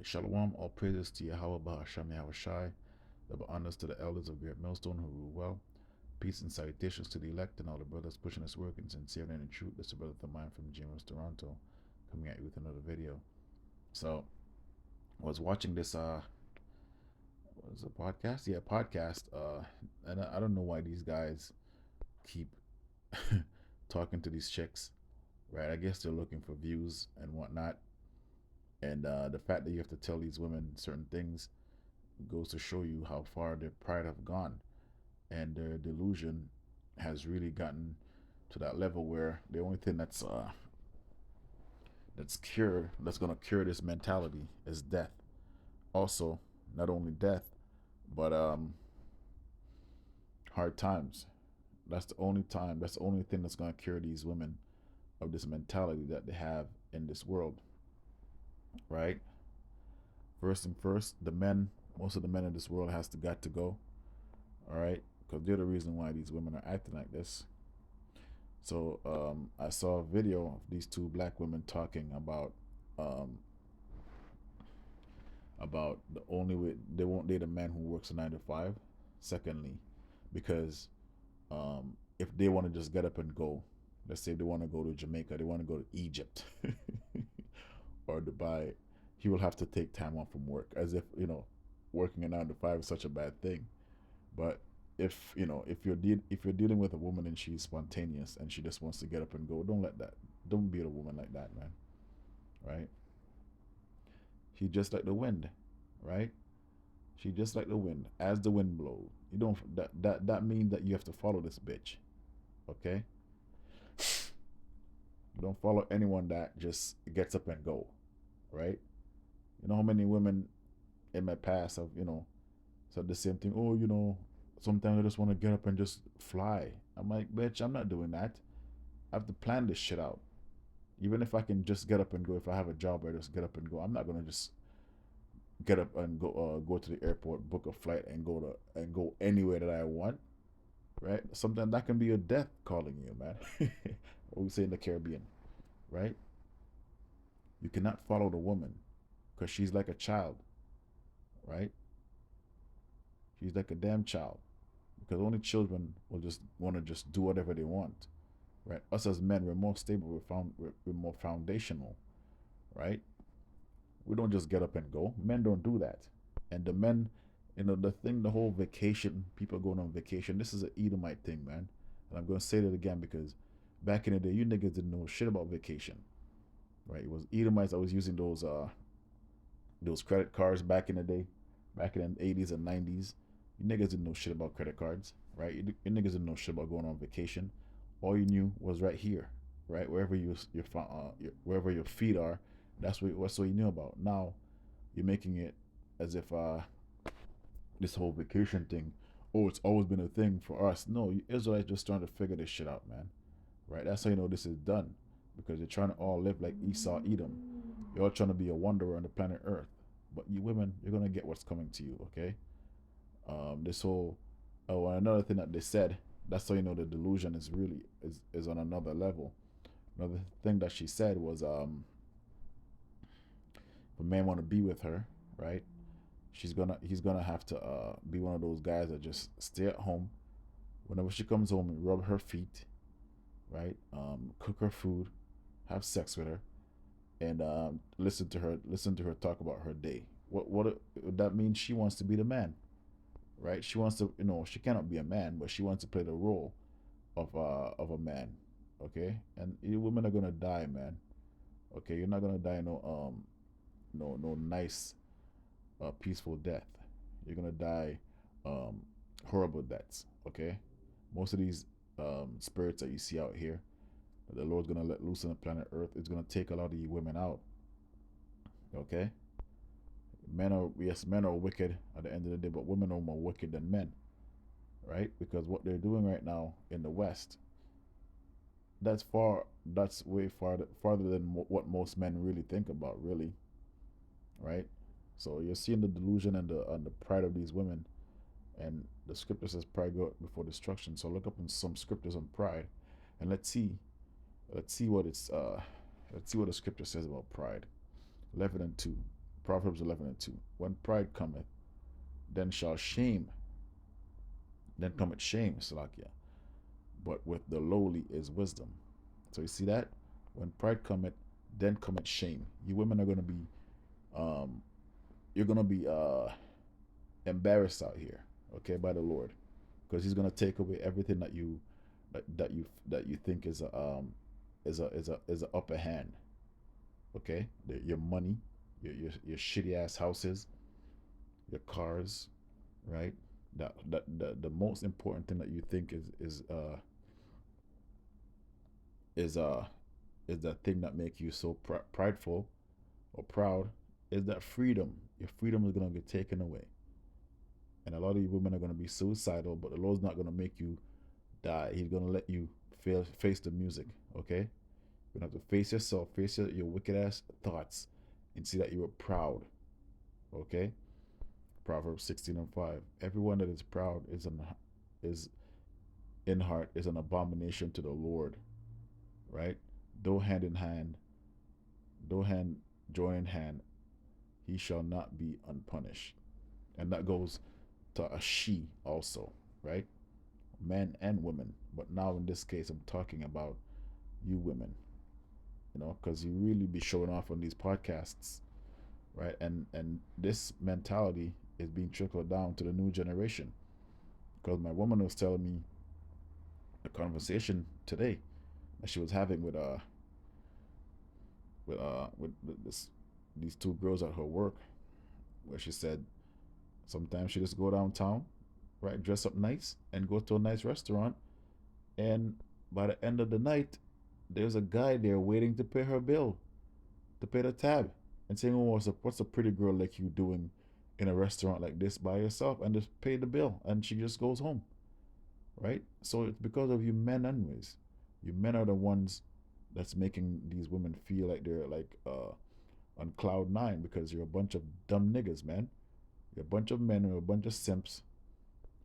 Shalom, all praises to Yahweh Bahasham Yahweh Shai, double honors to the elders of Great Millstone who rule well. Peace and salutations to the elect and all the brothers pushing this work in sincerity and in truth. This is your brother Thamine from James, Toronto, coming at you with another video. So, I was watching this, what is a podcast? Yeah, podcast. And I don't know why these guys keep talking to these chicks, right? I guess they're looking for views and whatnot. And the fact that you have to tell these women certain things goes to show you how far their pride have gone, and their delusion has really gotten to that level where the only thing that's gonna cure this mentality is death. Also, not only death, but hard times. That's the only thing that's gonna cure these women of this mentality that they have in this world, right? First and first, the men, most of the men in this world has to got to go, all right, because they're the reason why these women are acting like this. So I saw a video of these two black women talking um, about the only way they won't date a man who works a 9 to 5. Secondly, because if they want to just get up and go, let's say they want to go to Jamaica, they want to go to Egypt or Dubai, he will have to take time off from work, as if working a 9 to 5 is such a bad thing. But if you're dealing with a woman and she's spontaneous and she just wants to get up and go, don't be a woman like that, man. Right? She just like the wind, right? She just like the wind. As the wind blows, you don't that means that you have to follow this bitch. Okay? Don't follow anyone that just gets up and go, right? You know how many women in my past have said the same thing. Oh, sometimes I just want to get up and just fly. I'm like, bitch, I'm not doing that. I have to plan this shit out. Even if I can just get up and go, if I have a job where I just get up and go, I'm not gonna just get up and go to the airport, book a flight, and go anywhere that I want. Right? Sometimes that can be your death calling you, man. What we say in the Caribbean, right? You cannot follow the woman because she's like a child, right? She's like a damn child because only children will just want to just do whatever they want, right? Us as men, we're more stable, we're more foundational, right? We don't just get up and go. Men don't do that. And the men, the whole vacation, people going on vacation, this is an Edomite thing, man. And I'm going to say that again because back in the day, you niggas didn't know shit about vacation, right? It was Edomites that was using those credit cards back in the day, back in the 80s and 90s. You niggas didn't know shit about credit cards, right? You niggas didn't know shit about going on vacation. All you knew was right here, right? Wherever your feet are, that's what you knew about. Now you're making it as if this whole vacation thing, oh, it's always been a thing for us. No, you Israelites just trying to figure this shit out, man. Right? That's how you know this is done, because you're trying to all live like Esau, Edom. You're all trying to be a wanderer on the planet Earth. But you women, you're gonna get what's coming to you, okay? This whole and another thing that they said, that's how you know the delusion is on another level. Another thing that she said was if a man want to be with her, right? He's gonna have to be one of those guys that just stay at home. Whenever she comes home, and rub her feet, right? Cook her food, have sex with her, and listen to her talk about her day. What that means? She wants to be the man, right? She wants to, she cannot be a man, but she wants to play the role of a man, okay? And you women are gonna die, man. Okay, you're not gonna die no nice peaceful death. You're gonna die horrible deaths. Okay, most of these spirits that you see out here, that the Lord's gonna let loose on the planet Earth, it's gonna take a lot of you women out. Okay, men are wicked at the end of the day, but women are more wicked than men, right? Because what they're doing right now in the West, that's way farther than what most men really think about, really, right? So you're seeing the delusion and the pride of these women, and the scripture says pride go before destruction. So look up in some scriptures on pride, and let's see what the scripture says about pride. 11 and 2. Proverbs 11:2. When pride cometh, then shall shame, then cometh shame, Salakia. But with the lowly is wisdom. So you see that? When pride cometh, then cometh shame. You women are gonna be um you're gonna be embarrassed out here, okay, by the Lord. Because he's gonna take away everything that you think is a upper hand. Okay? Your money, your shitty ass houses, your cars, right? The most important thing that you think is is the thing that make you so prideful or proud is that freedom. Your freedom is gonna get taken away, and a lot of you women are gonna be suicidal. But the Lord's not gonna make you die. He's gonna let you face the music. Okay, you're gonna have to face yourself, face your wicked ass thoughts, and see that you are proud. Okay, Proverbs 16:5. Everyone that is proud is in heart is an abomination to the Lord. Right? Though hand in hand, though hand join in hand, he shall not be unpunished. And that goes to a she also, right? Men and women. But now in this case, I'm talking about you women, because you really be showing off on these podcasts, right? And this mentality is being trickled down to the new generation. Because my woman was telling me a conversation today that she was having with these two girls at her work, where she said sometimes she just go downtown, right, dress up nice, and go to a nice restaurant, and by the end of the night, there's a guy there waiting to pay her bill, to pay the tab, and saying, "Oh, what's a pretty girl like you doing in a restaurant like this by yourself?" And just pay the bill, and she just goes home, right? So it's because of you men, anyways. You men are the ones that's making these women feel like they're like on cloud nine because you're a bunch of dumb niggas, man. You're a bunch of men or a bunch of simps.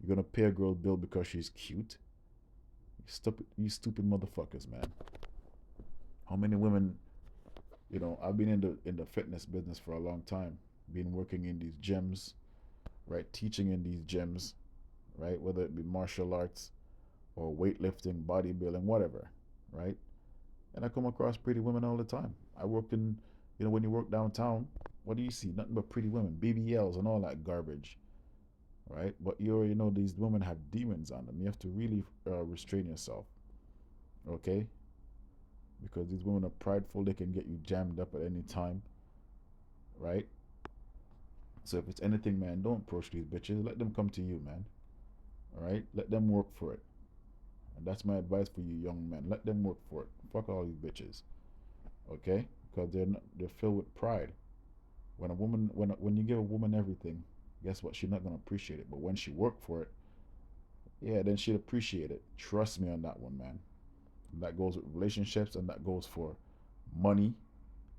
You're gonna pay a girl bill because she's cute. You stupid motherfuckers, man. How many women? I've been in the fitness business for a long time. Been working in these gyms, right? Teaching in these gyms, right? Whether it be martial arts or weightlifting, bodybuilding, whatever, right? And I come across pretty women all the time. I worked when you work downtown, what do you see? Nothing but pretty women, BBLs, and all that garbage, right? But you already know these women have demons on them. You have to really restrain yourself, okay? Because these women are prideful. They can get you jammed up at any time, right? So if it's anything, man, don't approach these bitches. Let them come to you, man. All right? Let them work for it. And that's my advice for you, young men. Let them work for it. Fuck all these bitches, okay? Because they're filled with pride. When you give a woman everything, guess what? She's not gonna appreciate it. But when she worked for it, yeah, then she'd appreciate it. Trust me on that one, man. And that goes with relationships, and that goes for money,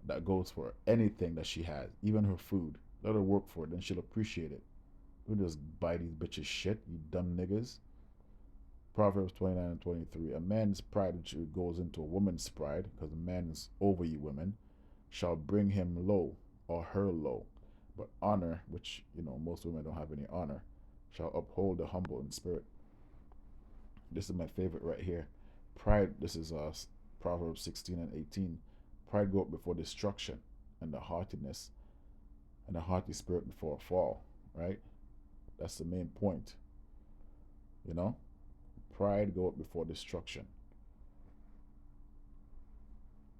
that goes for anything that she has, even her food. Let her work for it, then she'll appreciate it. You just buy these bitches shit, you dumb niggas. Proverbs 29:23. A man's pride which goes into a woman's pride, because a man is over you women, shall bring him low or her low. But honor, which most women don't have any honor, shall uphold the humble in spirit. This is my favorite right here. Pride, this is Proverbs 16:18. Pride go up before destruction, and the haughtiness and the haughty spirit before a fall, right? That's the main point. You know? Pride go up before destruction.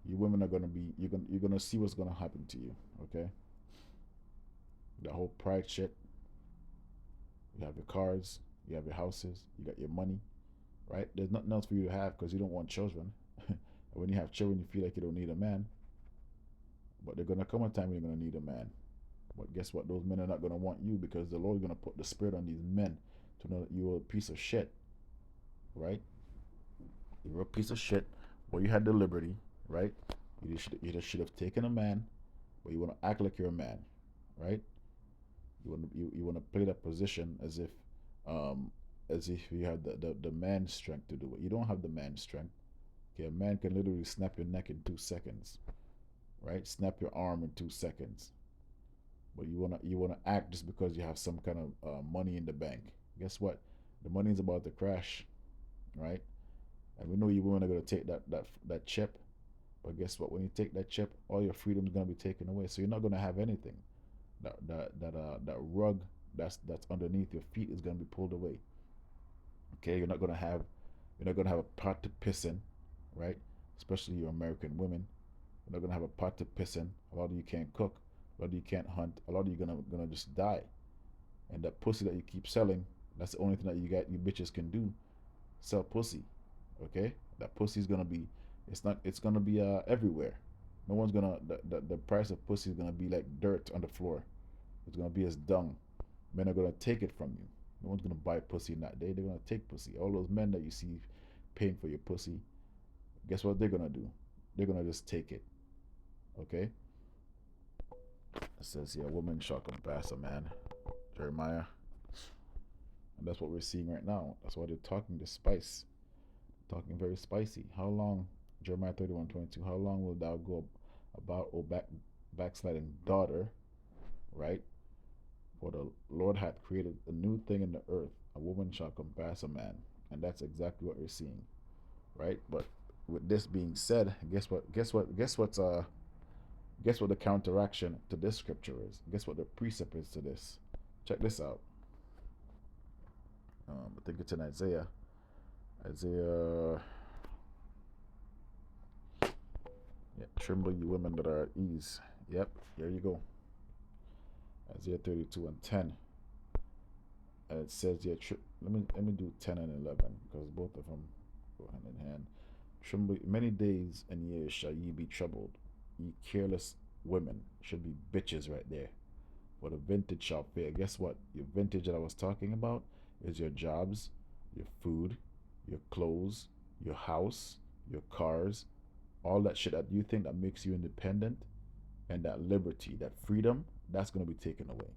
You women are gonna be you're gonna see what's gonna happen to you, okay? The whole pride shit. You have your cars, you have your houses, you got your money, right? There's nothing else for you to have because you don't want children. And when you have children, you feel like you don't need a man. But there's gonna come a time when you're gonna need a man. But guess what? Those men are not gonna want you because the Lord's gonna put the spirit on these men to know that you're a piece of shit, right? You're a piece of shit. Well, you had the liberty, right? You should have taken a man, but you want to act like you're a man, right? You want to play that position um, as if you have the man strength to do it. You don't have the man strength. Okay, a man can literally snap your neck in 2 seconds, right? Snap your arm in 2 seconds. but you wanna act just because you have some kind of money in the bank. Guess what? The money is about to crash, right? And we know you women are gonna take that chip, but guess what? When you take that chip, all your freedom is gonna be taken away. So you're not gonna have anything. That rug that's underneath your feet is gonna be pulled away. Okay, you're not gonna have a pot to piss in, right? Especially you American women. You're not gonna have a pot to piss in. A lot of you can't cook. A lot of you can't hunt. A lot of you gonna just die. And that pussy that you keep selling, that's the only thing that you bitches can do. Sell pussy. Okay? That pussy is gonna be it's gonna be everywhere. No one's gonna the price of pussy is gonna be like dirt on the floor. It's gonna be as dung. Men are gonna take it from you. No one's gonna buy pussy in that day. They're gonna take pussy. All those men that you see paying for your pussy, guess what they're gonna do? They're gonna just take it. Okay? It says here, woman shall compass a man. Jeremiah. And that's what we're seeing right now. That's why they're talking the spice. Talking very spicy. How long, Jeremiah 31:22, how long will thou go about, O backsliding daughter, right? For the Lord hath created a new thing in the earth. A woman shall compass a man. And that's exactly what we're seeing, right? But with this being said, guess what the counteraction to this scripture is? Guess what the precept is to this? Check this out. I think it's in Isaiah. Isaiah. Yeah, tremble, you women that are at ease. Yep, here you go. Isaiah 32:10. And it says here, let me do 10 and 11 because both of them go hand in hand. Tremble, many days and years shall ye be troubled. Ye careless women should be bitches right there. For the vintage shall fail. Guess what? Your vintage that I was talking about is your jobs, your food, your clothes, your house, your cars, all that shit that you think that makes you independent, and that liberty, that freedom, that's going to be taken away.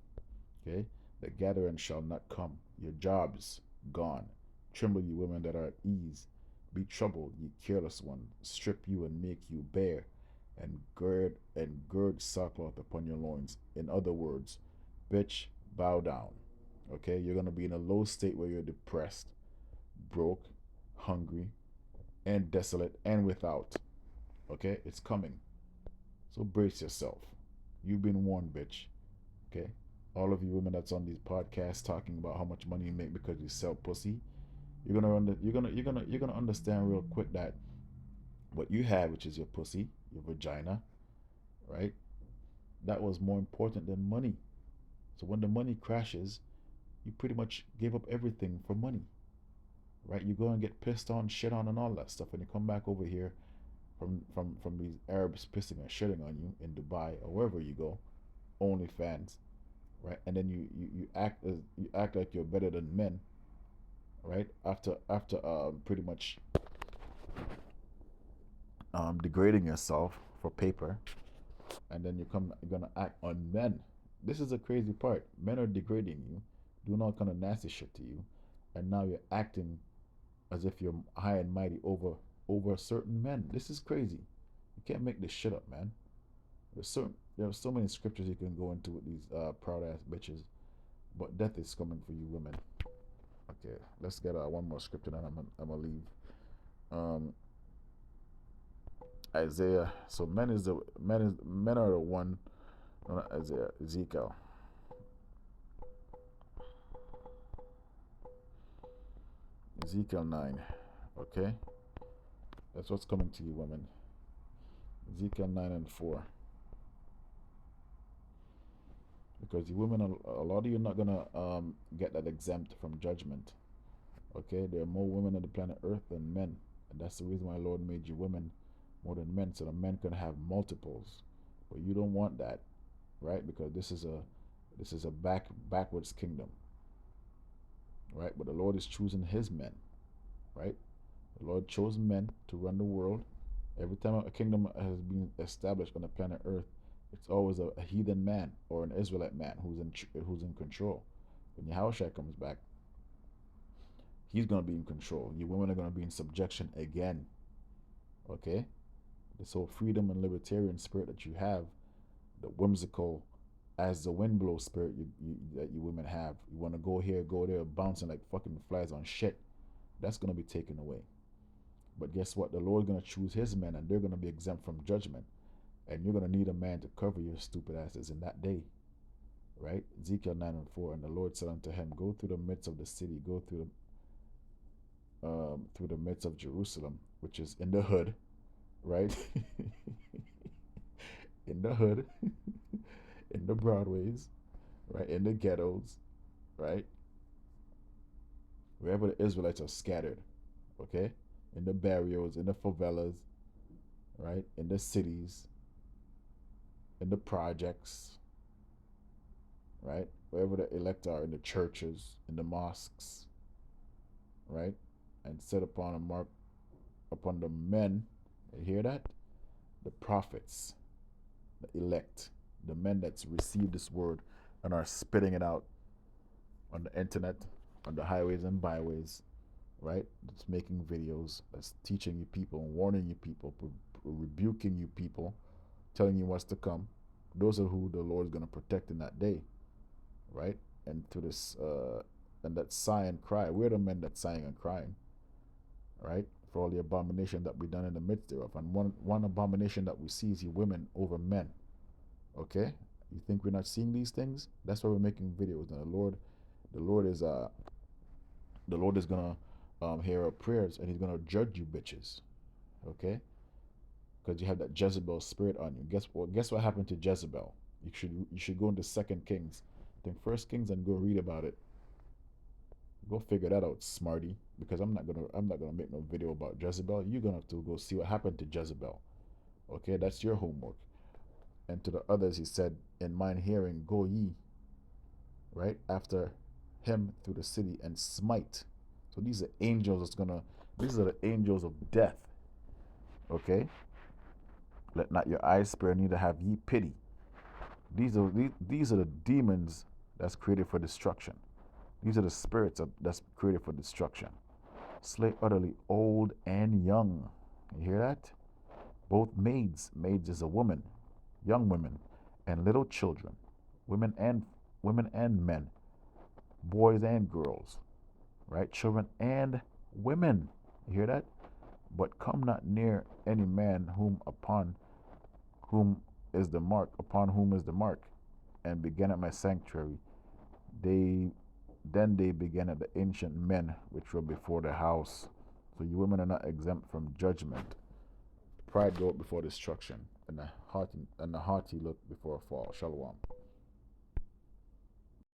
Okay? The gathering shall not come. Your jobs gone. Tremble, you women that are at ease. Be troubled, ye careless one. Strip you and make you bare, and gird sackcloth upon your loins. In other words, bitch, bow down. Okay? You're gonna be in a low state where you're depressed, broke, hungry, and desolate, and without. Okay? It's coming. So brace yourself. You've been warned, bitch. Okay? All of you women that's on these podcasts talking about how much money you make because you sell pussy, you're gonna understand real quick that what you have, which is your pussy, your vagina, right? That was more important than money. So when the money crashes, you pretty much gave up everything for money, right? You go and get pissed on, shit on, and all that stuff, and you come back over here from these Arabs pissing and shitting on you in Dubai or wherever you go, OnlyFans, right? And then you act like you're better than men, right? After pretty much degrading yourself for paper, and then you're gonna act on men. This is a crazy part. Men are degrading you, doing all kind of nasty shit to you, and now you're acting as if you're high and mighty over certain men. This is crazy. You can't make this shit up, man. There are so many scriptures you can go into with these proud ass bitches, but death is coming for you women. Okay, let's get one more scripture, and I'm gonna leave. Um, Isaiah. So men are the one. Not Isaiah. Ezekiel. Ezekiel 9. Okay, that's what's coming to you, women. Ezekiel 9:4. Because you women, a lot of you are not gonna get that exempt from judgment. Okay, there are more women on the planet Earth than men, and that's the reason why Lord made you women more than men, so the men can have multiples. But you don't want that, right? Because this is a backwards kingdom, right? But the Lord is choosing His men, right? The Lord chose men to run the world. Every time a kingdom has been established on the planet Earth, it's always a heathen man or an Israelite man who's in control. When Yahushua comes back, he's gonna be in control. You women are gonna be in subjection again. Okay? This whole freedom and libertarian spirit that you have, the whimsical, as the wind blow spirit that you women have. You want to go here, go there, bouncing like fucking flies on shit. That's gonna be taken away. But guess what? The Lord's gonna choose His men, and they're gonna be exempt from judgment. And you're gonna need a man to cover your stupid asses in that day, right? Ezekiel 9:4, and the Lord said unto him, Go through the midst of the city, go through the midst of Jerusalem, which is in the hood, right? In the hood, in the broadways, right? In the ghettos, right? Wherever the Israelites are scattered, okay? In the barrios, in the favelas, right? In the cities, in the projects, right? Wherever the elect are, in the churches, in the mosques, right? And set upon a mark upon the men, you hear that? The prophets, the elect, the men that's received this word and are spitting it out on the internet, on the highways and byways, right? That's making videos, that's teaching you people, warning you people, rebuking you people, telling you what's to come. Those are who the Lord is going to protect in that day, right? And to this, and that sigh and cry. We're the men that sighing and crying, right? For all the abomination that we done in the midst thereof. And one abomination that we see is you women over men. Okay? You think we're not seeing these things? That's why we're making videos. And the Lord is gonna hear our prayers, and He's gonna judge you bitches. Okay? Because you have that Jezebel spirit on you. Guess what happened to Jezebel? You should go into Second Kings, I think First Kings, and go read about it. Go figure that out, smarty. Because I'm not gonna make no video about Jezebel. You're gonna have to go see what happened to Jezebel. Okay, that's your homework. And to the others, He said, "In mine hearing, go ye, right after him through the city and smite." So these are angels that's gonna. These are the angels of death. Okay, let not your eyes spare, neither have ye pity. These are the demons that's created for destruction. These are the spirits that's created for destruction. Slay utterly old and young. You hear that? Both maids is a woman, young women, and little children, women and men, boys and girls, right? Children and women. You hear that? But come not near any man whom upon whom is the mark, and begin at my sanctuary. They began at the ancient men which were before the house. So you women are not exempt from judgment. Pride go up before destruction, and the haughty look before a fall. Shalom.